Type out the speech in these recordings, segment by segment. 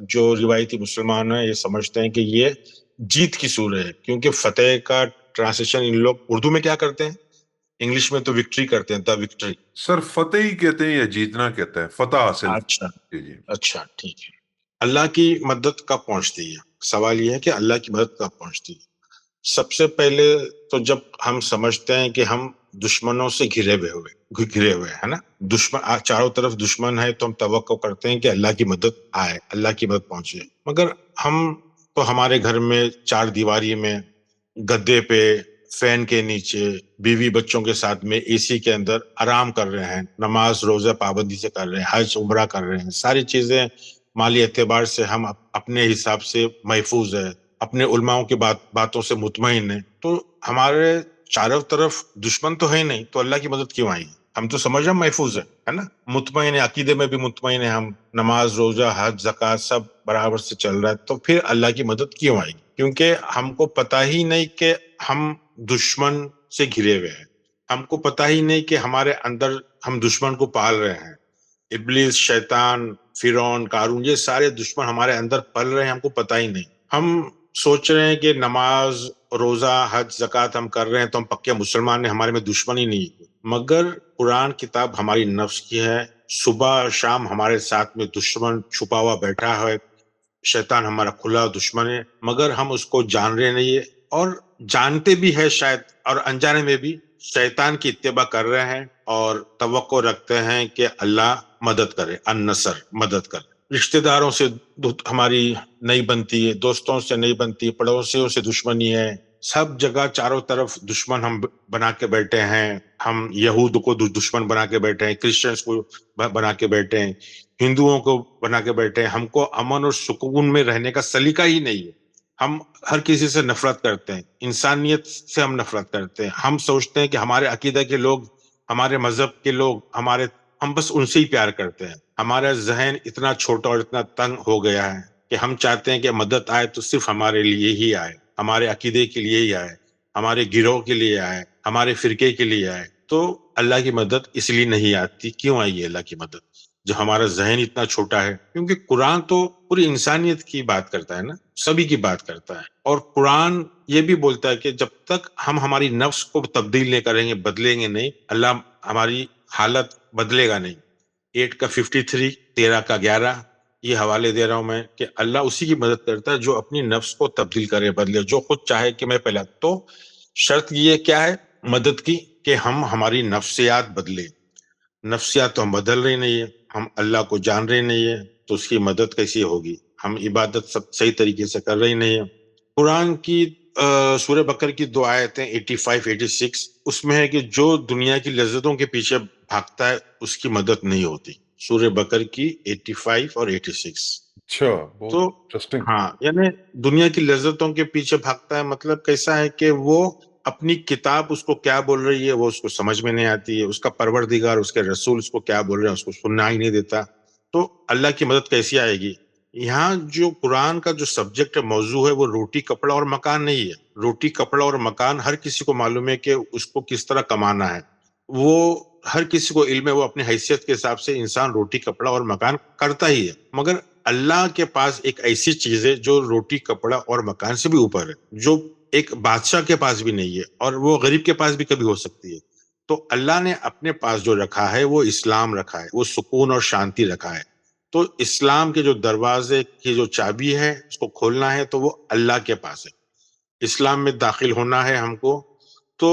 جو روایتی مسلمان ہیں یہ سمجھتے ہیں کہ یہ جیت کی سورہ ہے، کیونکہ فتح کا ٹرانسلیشن ان لوگ اردو میں کیا کرتے ہیں، انگلش میں تو وکٹری کرتے ہیں، دا وکٹری. سر فتح ہی کہتے ہیں یا جیتنا کہتے ہیں؟ فتح حاصل. اچھا جی جی. اچھا ٹھیک ہے. اللہ کی مدد کب پہنچتی ہے؟ سوال یہ ہے کہ اللہ کی مدد کب پہنچتی ہے. سب سے پہلے تو جب ہم سمجھتے ہیں کہ ہم دشمنوں سے گھرے ہوئے ہے نا، دشمن چاروں طرف دشمن ہے، تو ہم توقع کرتے ہیں کہ اللہ کی مدد آئے، اللہ کی مدد پہنچے. مگر ہم تو ہمارے گھر میں چار دیواری میں گدے پہ فین کے نیچے بیوی بچوں کے ساتھ میں اے سی کے اندر آرام کر رہے ہیں، نماز روزہ پابندی سے کر رہے ہیں، حج عمرہ کر رہے ہیں، ساری چیزیں مالی اعتبار سے ہم اپنے حساب سے محفوظ ہے، اپنے علماؤں کی باتوں سے مطمئن ہیں. تو ہمارے چاروں طرف دشمن تو ہے نہیں، تو اللہ کی مدد کیوں آئی؟ ہم تو سمجھ رہے ہیں محفوظ ہے نا، مطمئن ہے، عقیدے میں بھی مطمئن ہے، ہم نماز روزہ حج زکوٰۃ سب برابر سے چل رہا ہے، تو پھر اللہ کی مدد کیوں آئی؟ کیونکہ ہم کو پتہ ہی نہیں کہ ہم دشمن سے گھرے ہوئے ہیں، ہم کو پتہ ہی نہیں کہ ہمارے اندر ہم دشمن کو پال رہے ہیں. ابلیس، شیطان، فرعون، قارون، یہ سارے دشمن ہمارے اندر پل رہے ہیں، ہم کو پتہ ہی نہیں. ہم سوچ رہے ہیں کہ نماز روزہ حج زکوٰۃ ہم کر رہے ہیں تو ہم پکے مسلمان ہیں، ہمارے میں دشمن ہی نہیں. مگر قرآن کتاب ہماری نفس کی ہے، صبح شام ہمارے ساتھ میں دشمن چھپا ہوا بیٹھا ہے، شیطان ہمارا کھلا دشمن ہے، مگر ہم اس کو جان رہے نہیں ہے، اور جانتے بھی ہے شاید، اور انجانے میں بھی شیطان کی اتباع کر رہے ہیں اور توقع رکھتے ہیں کہ اللہ مدد کرے، النصر، مدد کرے. رشتہ داروں سے ہماری نہیں بنتی ہے، دوستوں سے نہیں بنتی، پڑوسیوں سے دشمنی ہے، سب جگہ چاروں طرف دشمن ہم بنا کے بیٹھے ہیں. ہم یہود کو دشمن بنا کے بیٹھے ہیں، کرسچنس کو بنا کے بیٹھے ہیں، ہندوؤں کو بنا کے بیٹھے ہیں. ہم کو امن اور سکون میں رہنے کا سلیقہ ہی نہیں ہے. ہم ہر کسی سے نفرت کرتے ہیں، انسانیت سے ہم نفرت کرتے ہیں. ہم سوچتے ہیں کہ ہمارے عقیدہ کے لوگ، ہمارے مذہب کے لوگ، ہم بس ان سے ہی پیار کرتے ہیں. ہمارا ذہن اتنا چھوٹا اور اتنا تنگ ہو گیا ہے کہ ہم چاہتے ہیں کہ مدد آئے تو صرف ہمارے لیے ہی آئے، ہمارے عقیدے کے لیے ہی آئے، ہمارے گروہ کے لیے آئے، ہمارے فرقے کے لیے آئے. تو اللہ کی مدد اس لیے نہیں آتی. کیوں آئی ہے اللہ کی مدد جو ہمارا ذہن اتنا چھوٹا ہے؟ کیونکہ قرآن تو پوری انسانیت کی بات کرتا ہے نا، سبھی کی بات کرتا ہے. اور قرآن یہ بھی بولتا ہے کہ جب تک ہم ہماری نفس کو تبدیل نہیں کریں گے، بدلیں گے نہیں، اللہ ہماری حالت بدلے گا نہیں. 8 کا 53، 13 کا 11 یہ حوالے دے رہا ہوں میں کہ اللہ اسی کی مدد کرتا ہے جو اپنی نفس کو تبدیل کرے، بدلے، جو خود چاہے کہ میں پہلا. تو شرط یہ کیا ہے مدد کی؟ کہ ہم ہماری نفسیات بدلے. نفسیات تو ہم بدل رہے نہیں ہے، ہم اللہ کو جان رہے نہیں ہے، تو اس کی مدد کیسی ہوگی؟ ہم عبادت سب صحیح طریقے سے کر رہے نہیں ہے. قرآن کی سورہ بقرہ کی 2 آیتیں 85 86 اس میں ہے کہ جو دنیا کی لذتوں کے پیچھے بھاگتا ہے اس کی مدد نہیں ہوتی. سورہ بقرہ کی 85 اور 86. اچھا، بہت تو انٹرسٹنگ. ہاں، یعنی دنیا کی لذتوں کے پیچھے بھاگتا ہے، مطلب کیسا ہے کہ وہ اپنی کتاب اس کو کیا بول رہی ہے وہ اس کو سمجھ میں نہیں آتی ہے، اس کا پروردگار، اس کے رسول اس کو کیا بول رہے ہیں اس کو سننا ہی نہیں دیتا. تو اللہ کی مدد کیسی آئے گی؟ یہاں جو قرآن کا جو سبجیکٹ موضوع ہے وہ روٹی کپڑا اور مکان نہیں ہے. روٹی کپڑا اور مکان ہر کسی کو معلوم ہے کہ اس کو کس طرح کمانا ہے، وہ ہر کسی کو علم ہے، وہ اپنی حیثیت کے حساب سے انسان روٹی کپڑا اور مکان کرتا ہی ہے. مگر اللہ کے پاس ایک ایسی چیز ہے جو روٹی کپڑا اور مکان سے بھی اوپر ہے، جو ایک بادشاہ کے پاس بھی نہیں ہے اور وہ غریب کے پاس بھی کبھی ہو سکتی ہے. تو اللہ نے اپنے پاس جو رکھا ہے وہ اسلام رکھا ہے، وہ سکون اور شانتی رکھا ہے. تو اسلام کے جو دروازے کی جو چابی ہے اس کو کھولنا ہے تو وہ اللہ کے پاس ہے. اسلام میں داخل ہونا ہے ہم کو، تو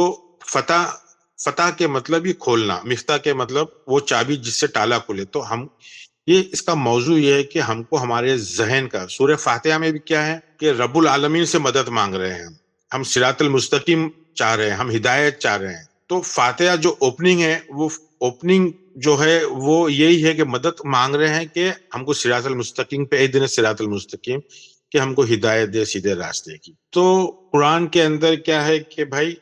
فتح کے مطلب ہی کھولنا، مفتاح کے مطلب وہ چابی جس سے تالا کھلے. تو ہم اس کا موضوع یہ ہے کہ ہم کو ہمارے ذہن کا، سورہ فاتحہ میں بھی کیا ہے کہ رب العالمین سے مدد مانگ رہے ہیں، ہم صراط المستقیم چاہ رہے ہیں، ہم ہدایت چاہ رہے ہیں. تو فاتحہ جو اوپننگ ہے، وہ اوپننگ جو ہے وہ یہی ہے کہ مدد مانگ رہے ہیں کہ ہم کو صراط المستقیم پہ اہدنا صراط المستقیم، کہ ہم کو ہدایت دے سیدھے راستے کی. تو قرآن کے اندر کیا ہے کہ بھائی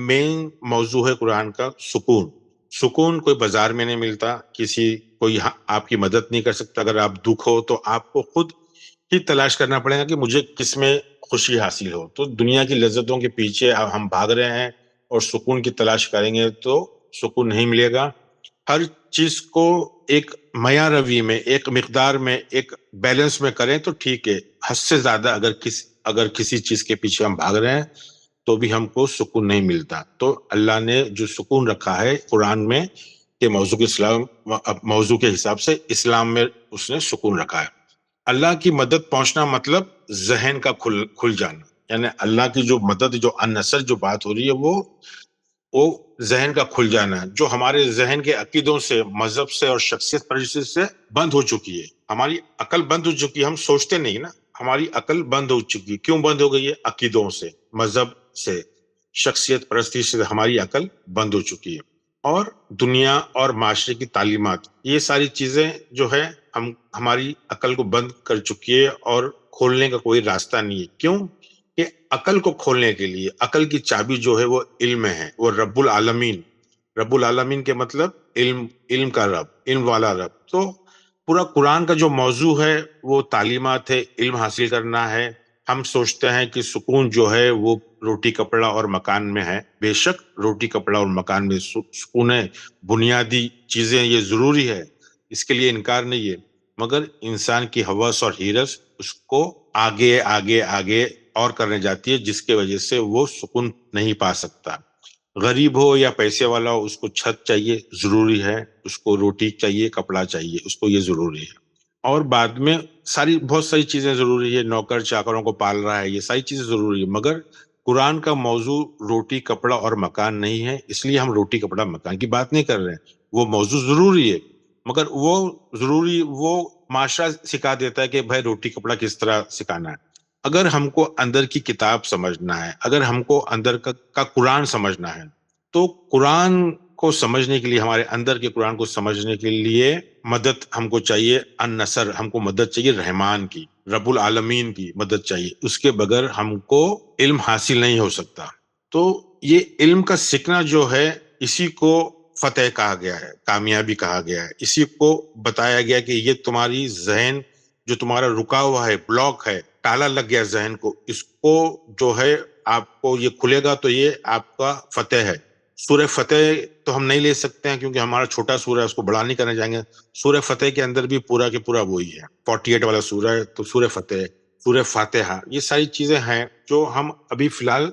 مین موضوع ہے قرآن کا سکون. سکون کوئی بازار میں نہیں ملتا، کوئی آپ کی مدد نہیں کر سکتا. اگر آپ دکھ ہو تو آپ کو خود ہی تلاش کرنا پڑے گا کہ مجھے کس میں خوشی حاصل ہو. تو دنیا کی لذتوں کے پیچھے ہم بھاگ رہے ہیں اور سکون کی تلاش کریں گے تو سکون نہیں ملے گا. ہر چیز کو ایک معیار روی میں، ایک مقدار میں، ایک بیلنس میں کریں تو ٹھیک ہے. حد سے زیادہ اگر کسی چیز کے پیچھے ہم بھاگ رہے ہیں تو بھی ہم کو سکون نہیں ملتا. تو اللہ نے جو سکون رکھا ہے قرآن میں کہ موضوع کے حساب سے اسلام میں اس نے سکون رکھا ہے. اللہ کی مدد پہنچنا مطلب ذہن کا کھل جانا، یعنی اللہ کی جو مدد، جو النصر جو بات ہو رہی ہے وہ ذہن کا کھل جانا ہے، جو ہمارے ذہن کے عقیدوں سے، مذہب سے اور شخصیت پرستی سے بند ہو چکی ہے. ہماری عقل بند ہو چکی ہے، ہم سوچتے نہیں نا. ہماری عقل بند ہو چکی ہے. کیوں بند ہو گئی ہے؟ عقیدوں سے، مذہب سے، شخصیت پرستی سے ہماری عقل بند ہو چکی ہے. اور دنیا اور معاشرے کی تعلیمات، یہ ساری چیزیں جو ہے ہماری عقل کو بند کر چکی ہے اور کھولنے کا کوئی راستہ نہیں ہے. کیوں کہ عقل کو کھولنے کے لیے عقل کی چابی جو ہے وہ علم ہے، وہ رب العالمین کے مطلب علم کا رب، علم والا رب. تو پورا قرآن کا جو موضوع ہے وہ تعلیمات ہے، علم حاصل کرنا ہے. ہم سوچتے ہیں کہ سکون جو ہے وہ روٹی کپڑا اور مکان میں ہے. بے شک روٹی کپڑا اور مکان میں سکون ہے، بنیادی چیزیں یہ ضروری ہے، اس کے لیے انکار نہیں ہے. مگر انسان کی ہوس اور ہیرس اس کو آگے آگے آگے اور کرنے جاتی ہے، جس کی وجہ سے وہ سکون نہیں پا سکتا. غریب ہو یا پیسے والا ہو، اس کو چھت چاہیے، ضروری ہے. اس کو روٹی چاہیے، کپڑا چاہیے، اس کو یہ ضروری ہے. اور بعد میں بہت ساری چیزیں ضروری ہے. نوکر چاکروں کو پال رہا ہے، یہ ساری چیزیں ضروری ہے. مگر قرآن کا موضوع روٹی کپڑا اور مکان نہیں ہے، اس لیے ہم روٹی کپڑا مکان کی بات نہیں کر رہے ہیں. وہ موضوع ضروری ہے، مگر وہ معاشرہ سکھا دیتا ہے کہ بھائی روٹی کپڑا کس طرح سکھانا ہے. اگر ہم کو اندر کی کتاب سمجھنا ہے، اگر ہم کو اندر کا قرآن سمجھنا ہے، تو قرآن کو سمجھنے کے لیے، ہمارے اندر کے قرآن کو سمجھنے کے لیے مدد ہم کو چاہیے. النصر، ہم کو مدد چاہیے رحمان کی، رب العالمین کی مدد چاہیے. اس کے بغیر ہم کو علم حاصل نہیں ہو سکتا. تو یہ علم کا سیکھنا جو ہے، اسی کو فتح کہا گیا ہے، کامیابی کہا گیا ہے. اسی کو بتایا گیا کہ یہ تمہاری ذہن جو تمہارا رکا ہوا ہے، بلاک ہے، تالا لگ گیا ذہن کو، اس کو جو ہے آپ کو یہ کھلے گا تو یہ آپ کا فتح ہے. سورہ فتح تو ہم نہیں لے سکتے ہیں کیونکہ ہمارا چھوٹا سورہ ہے، اس کو بڑا نہیں کرنے جائیں گے. سورہ فتح کے اندر بھی پورا کے پورا وہی ہے، 48 والا سورہ ہے. تو سورہ فتح، سورہ فاتحہ، یہ ساری چیزیں ہیں جو ہم ابھی فی الحال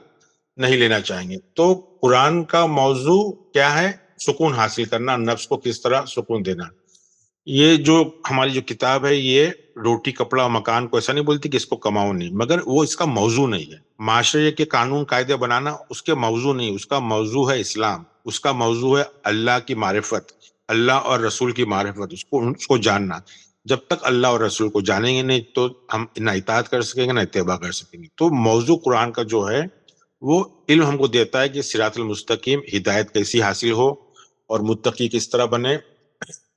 نہیں لینا چاہیں گے. تو قرآن کا موضوع کیا ہے؟ سکون حاصل کرنا، نفس کو کس طرح سکون دینا. یہ جو ہماری جو کتاب ہے، یہ روٹی کپڑا مکان کو ایسا نہیں بولتی کہ اس کو کماؤ نہیں، مگر وہ اس کا موضوع نہیں ہے. معاشرے کے قانون قاعدے بنانا اس کے موضوع نہیں، اس کا موضوع ہے اسلام. اس کا موضوع ہے اللہ کی معرفت، اللہ اور رسول کی معرفت، اس کو جاننا. جب تک اللہ اور رسول کو جانیں گے نہیں تو ہم نہ اطاعت کر سکیں گے نہ اتباع کر سکیں گے. تو موضوع قرآن کا جو ہے وہ علم ہم کو دیتا ہے کہ صراط المستقیم، ہدایت کیسی حاصل ہو اور متقی کس طرح بنے.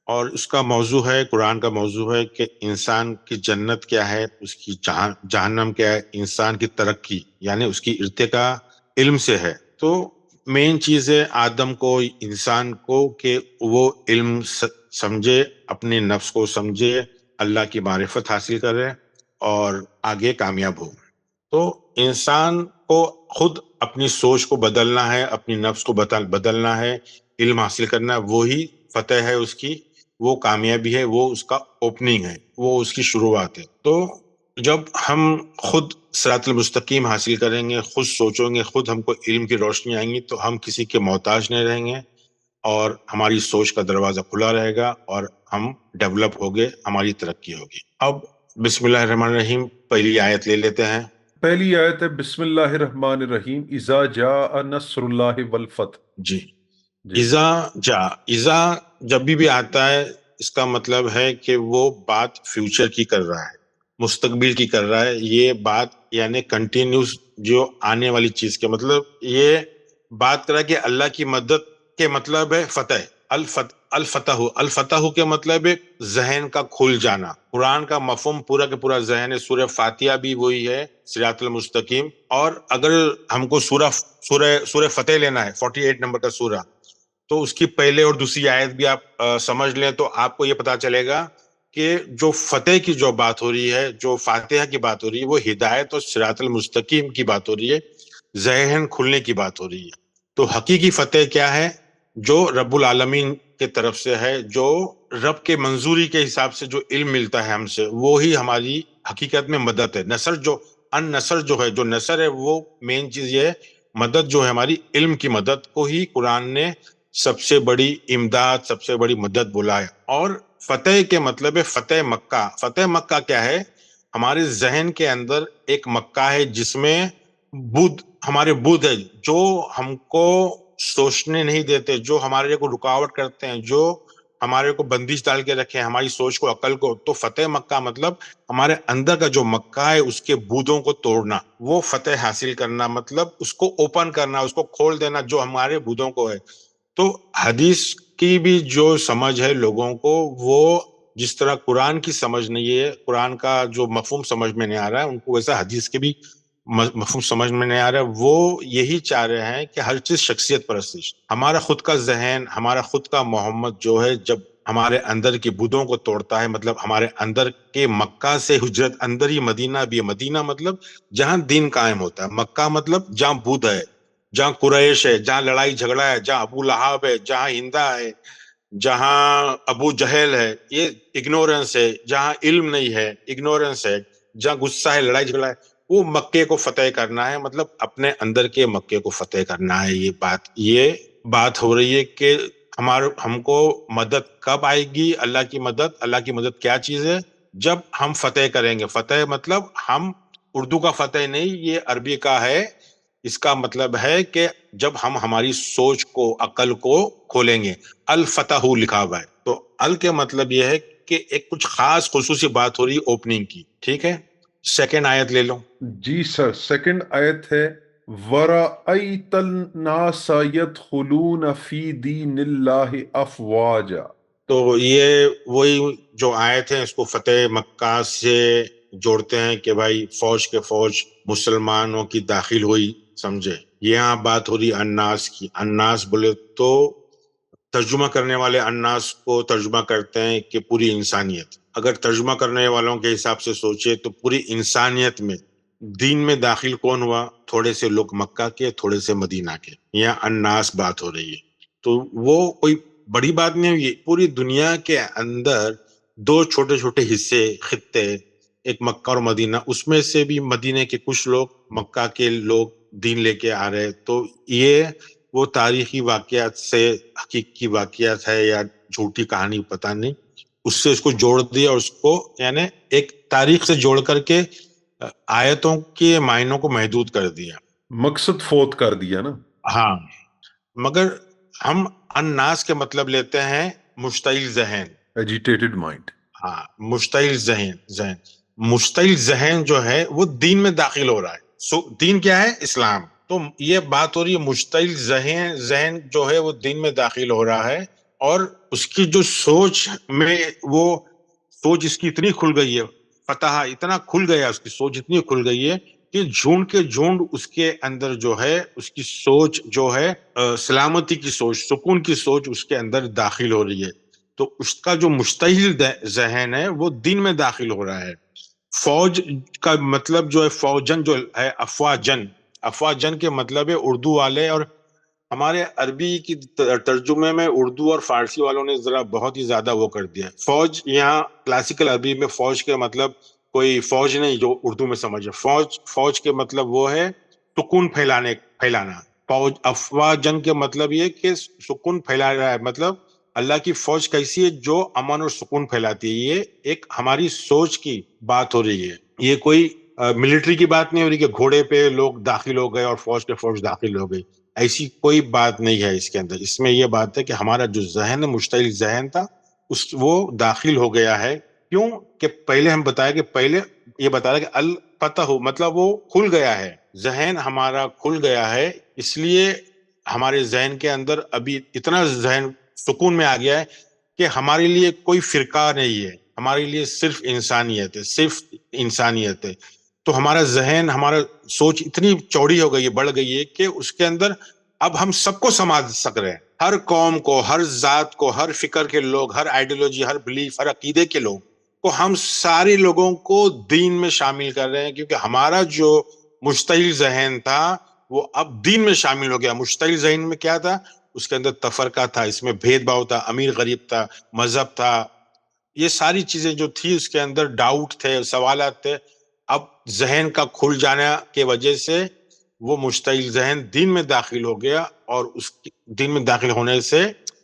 اور اس کا موضوع ہے، قرآن کا موضوع ہے کہ انسان کی جنت کیا ہے، اس کی جہنم کیا ہے. انسان کی ترقی یعنی اس کی ارتقاء علم سے ہے. تو مین چیز ہے آدم کو، انسان کو، کہ وہ علم سمجھے، اپنے نفس کو سمجھے، اللہ کی معرفت حاصل کرے اور آگے کامیاب ہو. تو انسان کو خود اپنی سوچ کو بدلنا ہے، اپنی نفس کو بدلنا ہے، علم حاصل کرنا ہے. وہی فتح ہے اس کی، وہ کامیابی ہے، وہ اس کا اوپننگ ہے، وہ اس کی شروعات ہے. تو جب ہم خود صراط المستقیم حاصل کریں گے، خود سوچیں گے، خود ہم کو علم کی روشنی آئیں گی، تو ہم کسی کے محتاج نہیں رہیں گے اور ہماری سوچ کا دروازہ کھلا رہے گا اور ہم ڈیولپ ہوگے، ہماری ترقی ہوگی. اب بسم اللہ الرحمن الرحیم پہلی آیت لے لیتے ہیں. پہلی آیت ہے بسم اللہ الرحمن الرحیم، اذا جاء نصر اللہ والفتح. جی، جی ایزا جب بھی آتا ہے، اس کا مطلب ہے کہ وہ بات فیوچر کی کر رہا ہے، مستقبل کی کر رہا ہے. یہ بات یعنی کنٹینیوس جو آنے والی چیز کے مطلب یہ بات کر رہا ہے کہ اللہ کی مدد کے مطلب ہے فتح. الفتح کے مطلب ہے ذہن کا کھل جانا. قرآن کا مفہوم پورا کے پورا ذہن ہے. سورہ فاتحہ بھی وہی ہے، صراط المستقیم. اور اگر ہم کو سورہ فتح لینا ہے، 48 نمبر کا سورہ، تو اس کی پہلے اور دوسری آیت بھی آپ سمجھ لیں تو آپ کو یہ پتا چلے گا کہ جو فتح کی جو بات ہو رہی ہے، جو فاتحہ کی بات ہو رہی ہے، وہ ہدایت اور صراط المستقیم کی بات ہو رہی ہے، ذہن کھلنے کی بات ہو رہی ہے. تو حقیقی فتح کیا ہے؟ جو رب العالمین کی طرف سے ہے, جو رب کے منظوری کے حساب سے جو علم ملتا ہے ہم سے, وہی ہماری حقیقت میں مدد ہے. نصر جو نصر جو ہے, جو نصر ہے, وہ مین چیز یہ ہے, مدد جو ہے ہماری علم کی مدد کو ہی قرآن نے سب سے بڑی امداد, سب سے بڑی مدد بولا ہے. اور فتح کے مطلب ہے فتح مکہ. فتح مکہ کیا ہے؟ ہمارے ذہن کے اندر ایک مکہ ہے جس میں بدھ, ہمارے بدھ ہے, جو ہم کو سوچنے نہیں دیتے, جو ہمارے کو رکاوٹ کرتے ہیں, جو ہمارے کو بندش ڈال کے رکھے ہیں, ہماری سوچ کو, عقل کو. تو فتح مکہ مطلب ہمارے اندر کا جو مکہ ہے اس کے بودوں کو توڑنا, وہ فتح حاصل کرنا, مطلب اس کو اوپن کرنا, اس کو کھول دینا جو ہمارے بودوں کو ہے. تو حدیث کی بھی جو سمجھ ہے لوگوں کو, وہ جس طرح قرآن کی سمجھ نہیں ہے, قرآن کا جو مفہوم سمجھ میں نہیں آ رہا ہے ان کو, ویسا حدیث کے بھی مفہوم سمجھ میں نہیں آ رہا ہے. وہ یہی چاہ رہے ہیں کہ ہر چیز شخصیت پرستش, ہمارا خود کا ذہن, ہمارا خود کا محمد جو ہے, جب ہمارے اندر کی بدوں کو توڑتا ہے, مطلب ہمارے اندر کے مکہ سے ہجرت, اندر ہی مدینہ بھی ہے. مدینہ مطلب جہاں دین قائم ہوتا ہے, مکہ مطلب جہاں بدھ ہے, جہاں قریش ہے, جہاں لڑائی جھگڑا ہے, جہاں ابو لہب ہے, جہاں ہندا ہے, جہاں ابو جہل ہے, یہ اگنورنس ہے. جہاں علم نہیں ہے, اگنورنس ہے. جہاں غصہ ہے, لڑائی جھگڑا ہے, وہ مکے کو فتح کرنا ہے, مطلب اپنے اندر کے مکے کو فتح کرنا ہے. یہ بات ہو رہی ہے کہ ہم کو مدد کب آئے گی, اللہ کی مدد. اللہ کی مدد کیا چیز ہے؟ جب ہم فتح کریں گے. فتح مطلب ہم, اردو کا فتح نہیں, یہ عربی کا ہے. اس کا مطلب ہے کہ جب ہم ہماری سوچ کو, عقل کو کھولیں گے. الفتح لکھا ہوا ہے, تو ال کے مطلب یہ ہے کہ ایک کچھ خاص خصوصی بات ہو رہی ہے اوپننگ کی. ٹھیک ہے, سیکنڈ آیت لے لو. جی سر, سیکنڈ آیت ہے وَرَأَيْتَ النَّاسَ يَدْخُلُونَ فِي دِينِ اللَّهِ أَفْوَاجًا. تو یہ وہی جو آیت ہیں, اس کو فتح مکہ سے جوڑتے ہیں کہ بھائی فوج کے فوج مسلمانوں کی داخل ہوئی, سمجھے. یہاں بات ہو رہی الناس کی. الناس بولے تو ترجمہ کرنے والے الناس کو ترجمہ کرتے ہیں کہ پوری انسانیت. اگر ترجمہ کرنے والوں کے حساب سے سوچے تو پوری انسانیت میں دین میں داخل کون ہوا؟ تھوڑے سے لوگ مکہ کے, تھوڑے سے مدینہ کے. یہاں الناس بات ہو رہی ہے. تو وہ کوئی بڑی بات نہیں ہوئی. پوری دنیا کے اندر دو چھوٹے چھوٹے حصے, خطے, ایک مکہ اور مدینہ, اس میں سے بھی مدینہ کے کچھ لوگ, مکہ کے لوگ دین لے کے آ رہے. تو یہ وہ تاریخی واقعات سے حقیقی واقعات ہے یا جھوٹی کہانی, پتہ نہیں, اس سے اس کو جوڑ دیا, اور اس کو یعنی ایک تاریخ سے جوڑ کر کے آیتوں کے معنوں کو محدود کر دیا, مقصد فوت کر دیا نا. ہاں. مگر ہم الناس کے مطلب لیتے ہیں مشتعل ذہن, ایجیٹیٹڈ مائنڈ. ہاں, مشتعل ذہن. مشتعل ذہن جو ہے وہ دین میں داخل ہو رہا ہے. دین کیا ہے؟ اسلام. تو یہ بات ہو رہی ہے مشتعل ذہن جو ہے وہ دین میں داخل ہو رہا ہے, اور اس کی جو سوچ میں, وہ سوچ اس کی اتنی کھل گئی ہے, فتح اتنا کھل گیا, اس کی سوچ اتنی کھل گئی ہے کہ جھونڈ کے جھونڈ اس کے اندر جو ہے, اس کی سوچ جو ہے سلامتی کی سوچ, سکون کی سوچ اس کے اندر داخل ہو رہی ہے. تو اس کا جو مشتعل ذہن ہے وہ دین میں داخل ہو رہا ہے. فوج کا مطلب جو ہے, فوجن جو ہے, افواجن. افواجن کے مطلب ہے اردو والے, اور ہمارے عربی کی ترجمے میں اردو اور فارسی والوں نے ذرا بہت ہی زیادہ وہ کر دیا. فوج یہاں کلاسیکل عربی میں فوج کے مطلب کوئی فوج نہیں جو اردو میں سمجھے. فوج کے مطلب وہ ہے سکون پھیلانا. فوج افواجن کے مطلب یہ کہ سکون پھیلا رہا ہے, مطلب اللہ کی فوج کیسی ہے؟ جو امن اور سکون پھیلاتی ہے. یہ ایک ہماری سوچ کی بات ہو رہی ہے. یہ کوئی ملٹری کی بات نہیں ہو رہی کہ گھوڑے پہ لوگ داخل ہو گئے اور فوج کے فوج داخل ہو گئی. ایسی کوئی بات نہیں ہے اس کے اندر. اس میں یہ بات ہے کہ ہمارا جو ذہن مشتعل ذہن تھا, وہ داخل ہو گیا ہے. کیوں کہ پہلے ہم بتایا کہ پہلے یہ بتایا کہ الفتح مطلب وہ کھل گیا ہے, ذہن ہمارا کھل گیا ہے. اس لیے ہمارے ذہن کے اندر ابھی اتنا ذہن سکون میں آ گیا ہے کہ ہمارے لیے کوئی فرقہ نہیں ہے, ہمارے لیے صرف انسانیت ہے, صرف انسانیت ہے. تو ہمارا ذہن, ہمارا سوچ اتنی چوڑی ہو گئی ہے, بڑھ گئی ہے کہ اس کے اندر اب ہم سب کو سمجھ سک رہے ہیں, ہر قوم کو, ہر ذات کو, ہر فکر کے لوگ, ہر آئیڈیالوجی, ہر بلیف, ہر عقیدے کے لوگ کو, ہم سارے لوگوں کو دین میں شامل کر رہے ہیں. کیونکہ ہمارا جو مشتعل ذہن تھا وہ اب دین میں شامل ہو گیا. مشتعل ذہن میں کیا تھا؟ اس کے اندر تفرقہ تھا، اس میں بھید بھاؤ تھا، امیر غریب تھا، مذہب تھا، یہ ساری چیزیں جو تھی اس کے اندر ڈاؤٹ تھے، سوالات تھے. اب ذہن کا کھل جانے کی وجہ سے وہ مشتعل ذہن دین میں داخل ہو گیا، اور اس دین میں داخل ہونے سے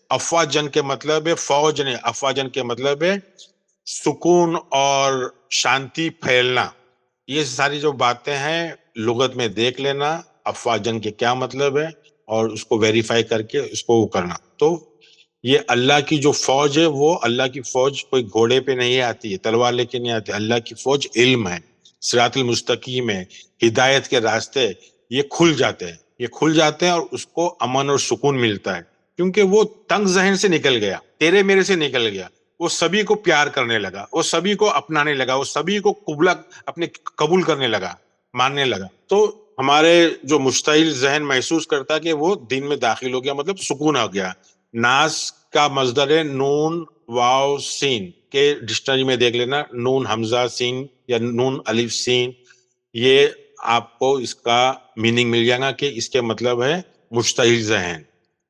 افواجن کے مطلب ہے فوج نے، افواجن کے مطلب ہے سکون اور شانتی پھیلنا. یہ ساری جو باتیں ہیں لغت میں دیکھ لینا افواجن کے کیا مطلب ہے، اور اس کو ویریفائی کر کے اس کو وہ کرنا. تو یہ اللہ کی جو فوج ہے، وہ اللہ کی فوج کوئی گھوڑے پہ نہیں آتی ہے، تلوار لے کے نہیں آتی. اللہ کی فوج علم ہے، صراط المستقیم ہے، ہدایت کے راستے یہ کھل جاتے ہیں، یہ کھل جاتے ہیں، اور اس کو امن اور سکون ملتا ہے، کیونکہ وہ تنگ ذہن سے نکل گیا، تیرے میرے سے نکل گیا. وہ سبھی کو پیار کرنے لگا، وہ سبھی کو اپنانے لگا، وہ سبھی کو اپنے قبول کرنے لگا، ماننے لگا. تو ہمارے جو مشتعل ذہن محسوس کرتا کہ وہ دین میں داخل ہو گیا، مطلب سکون ہو گیا. ناس کا مصدر ہے نون واو سین، کے ڈکشنری میں دیکھ لینا، نون حمزہ سین یا نون الف سین، یہ آپ کو اس کا میننگ مل جائے گا کہ اس کے مطلب ہے مشتعل ذہن.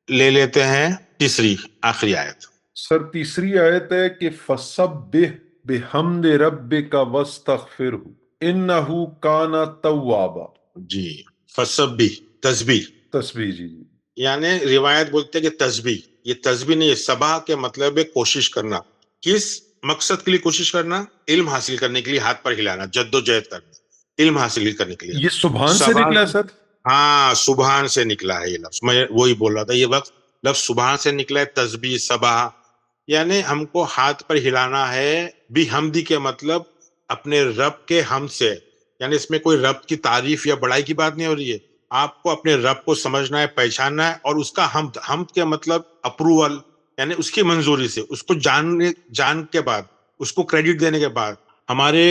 لے لیتے ہیں تیسری آخری آیت. سر تیسری آیت ہے کہ فَسَبِّحْ بِحَمْدِ رَبِّكَ وَاسْتَغْفِرْهُ إِنَّهُ كَانَ تَوَّابًا. جی، فسبح، تسبیح، تسبیح، جی جی. یعنی روایت بولتے ہیں کہ تسبیح، یہ تسبیح نہیں ہے، سبح کے مطلب ہے کوشش کرنا. کس مقصد کے لیے کوشش کرنا؟ علم حاصل کرنے کے لیے ہاتھ پر ہلانا، جد و جہد کرنا، علم حاصل کرنے کے لیے. یہ سبحان سے سبح، نکلا ہے سر؟ ہاں سبحان سے نکلا ہے یہ لفظ، میں وہی بول رہا تھا، یہ وقت لفظ سبحان سے نکلا ہے. تسبیح، سبح، یعنی ہم کو ہاتھ پر ہلانا ہے. بھی حمدی کے مطلب اپنے رب کے حمد سے، یعنی اس میں کوئی رب کی تعریف یا بڑائی کی بات نہیں ہو رہی ہے. آپ کو اپنے رب کو سمجھنا ہے، پہچاننا ہے، اور اس کا حمد، حمد کے مطلب اپروول، یعنی اس کی منظوری سے، اس کو جان کے بعد، اس کو کریڈٹ دینے کے بعد، ہمارے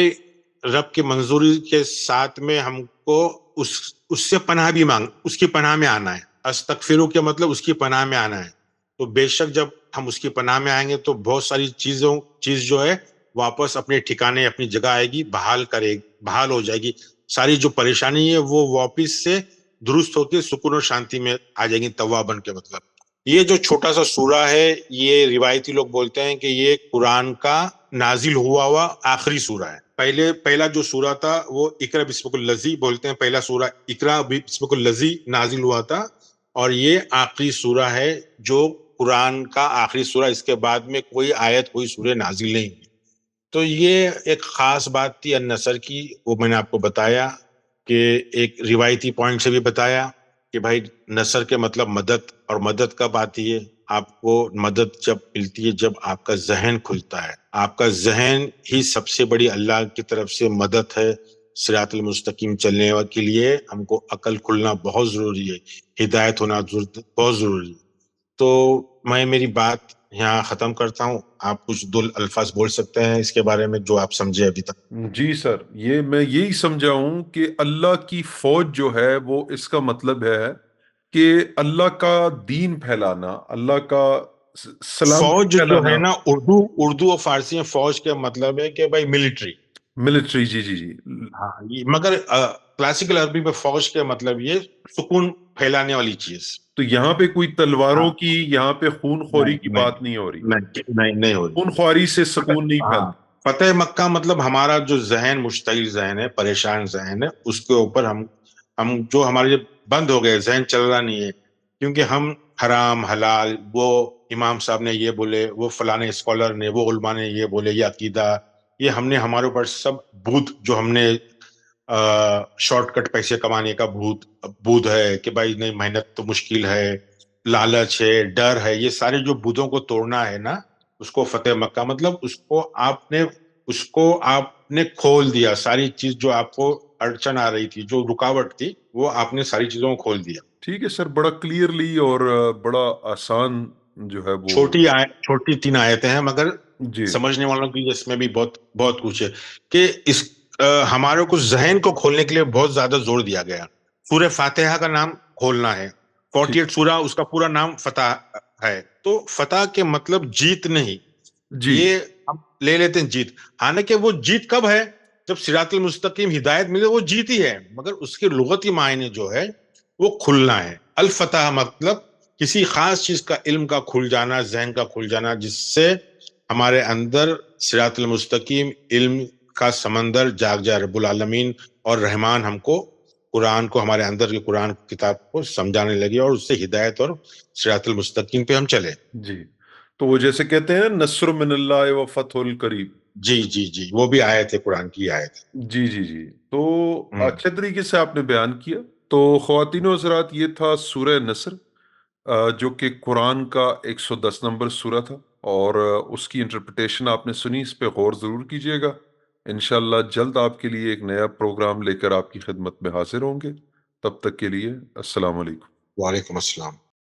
رب کی منظوری کے ساتھ میں ہم کو اس سے پناہ بھی مانگ، اس کی پناہ میں آنا ہے. استغفرو کے مطلب اس کی پناہ میں آنا ہے. تو بے شک جب ہم اس کی پناہ میں آئیں گے تو بہت ساری چیز جو ہے واپس اپنے ٹھکانے، اپنی جگہ آئے گی، بحال ہو جائے گی. ساری جو پریشانی ہے وہ واپس سے درست ہو کے سکون اور شانتی میں آ جائیں گی. توابن کے مطلب یہ جو چھوٹا سا سورہ ہے، یہ روایتی لوگ بولتے ہیں کہ یہ قرآن کا نازل ہوا آخری سورہ ہے. پہلا جو سورہ تھا وہ اقرا بسمک الذی بولتے ہیں، پہلا سورہ اقرا بسمک الذی نازل ہوا تھا، اور یہ آخری سورہ ہے جو قرآن کا آخری سورہ. اس کے بعد میں کوئی آیت، کوئی سورہ نازل نہیں ہوئی. تو یہ ایک خاص بات تھی النصر کی، وہ میں نے آپ کو بتایا، کہ ایک روایتی پوائنٹ سے بھی بتایا کہ بھائی نصر کے مطلب مدد، اور مدد کب آتی ہے؟ آپ کو مدد جب ملتی ہے جب آپ کا ذہن کھلتا ہے. آپ کا ذہن ہی سب سے بڑی اللہ کی طرف سے مدد ہے. صراط المستقیم چلنے کے لیے ہم کو عقل کھلنا بہت ضروری ہے، ہدایت ہونا بہت ضروری ہے. تو میں میری بات یہاں ختم کرتا ہوں. آپ کچھ دو الفاظ بول سکتے ہیں اس کے بارے میں جو آپ سمجھے ابھی تک. جی سر، یہ میں یہی سمجھا ہوں کہ اللہ کی فوج جو ہے وہ اس کا مطلب ہے کہ اللہ کا دین پھیلانا، اللہ کا سلامتی فوج جو پھیلانا. ہے نا، اردو اور فارسی میں فوج کا مطلب ہے کہ بھائی ملٹری. ملٹری، جی جی جی. ہاں، مگر کلاسیکل عربی میں فوج کا مطلب یہ سکون پھیلانے والی چیز. تو یہاں پہ کوئی تلواروں ہاں، کی، یہاں پہ خون خوری کی نہیں بات نہیں ہو رہی. نہیں ہو رہی. خون خوری سے سکون نہیں ہاں، پھیلتا. فتح مکہ مطلب ہمارا جو ذہن مشتعل ذہن ہے، پریشان ذہن ہے، اس کے اوپر ہم جو ہمارے بند ہو گئے، ذہن چل رہا نہیں ہے، کیونکہ ہم حرام حلال، وہ امام صاحب نے یہ بولے، وہ فلانے اسکالر نے، وہ علماء نے یہ بولے، یہ عقیدہ، یہ ہم نے ہمارے اوپر سب بھوت، جو ہم نے شارٹ کٹ پیسے کمانے کا بھوت ہے کہ بھائی نہیں، محنت تو مشکل ہے، لالچ ہے، ڈر ہے، یہ سارے جو بھوتوں کو توڑنا ہے نا، اس کو فتح مکہ مطلب اس کو آپ نے کھول دیا. ساری چیز جو آپ کو اڑچن آ رہی تھی، جو رکاوٹ تھی، وہ آپ نے ساری چیزوں کو کھول دیا. ٹھیک ہے سر، بڑا کلیئرلی اور بڑا آسان جو ہے وہ. چھوٹی 3 آیتیں ہیں، مگر جی سمجھنے والوں کی اس میں بھی بہت کچھ ہے کہ اس ہمارے کو ذہن کو کھولنے کے لیے بہت زیادہ زور دیا گیا. سورہ فاتحہ کا نام کھولنا ہے. 48 سورہ، اس کا پورا نام فتح ہے. تو فتح کے مطلب جیت نہیں، جی یہ ہم لے لیتے ہیں جیت. حالانکہ وہ جیت کب ہے؟ جب صراط المستقیم ہدایت ملے، وہ جیت ہی ہے، مگر اس کے لغتی معنی جو ہے وہ کھلنا ہے. الفتح مطلب کسی خاص چیز کا علم کا کھل جانا، ذہن کا کھل جانا، جس سے ہمارے اندر صراط المستقیم علم کا سمندر جاگ جائے، رب العالمین اور رحمان ہم کو قرآن کو، ہمارے اندر کی قرآن کتاب کو سمجھانے لگے اور اس سے ہدایت اور صراط المستقیم پہ ہم چلے۔ جی، تو وہ جیسے کہتے ہیں نصر من اللہ و فتح القریب۔ جی جی جی، وہ بھی آیت ہے، قرآن کی آیت ہے۔ جی جی جی، تو ہوں۔ اچھے طریقے سے آپ نے بیان کیا۔ تو خواتین و حضرات، یہ تھا سورہ نصر، جو کہ قرآن کا 110 نمبر سورہ تھا، اور اس کی انٹرپریٹیشن آپ نے سنی، اس پہ غور ضرور کیجیے گا۔ انشاءاللہ جلد آپ کے لیے ایک نیا پروگرام لے کر آپ کی خدمت میں حاضر ہوں گے۔ تب تک کے لیے السلام علیکم۔ وعلیکم السلام۔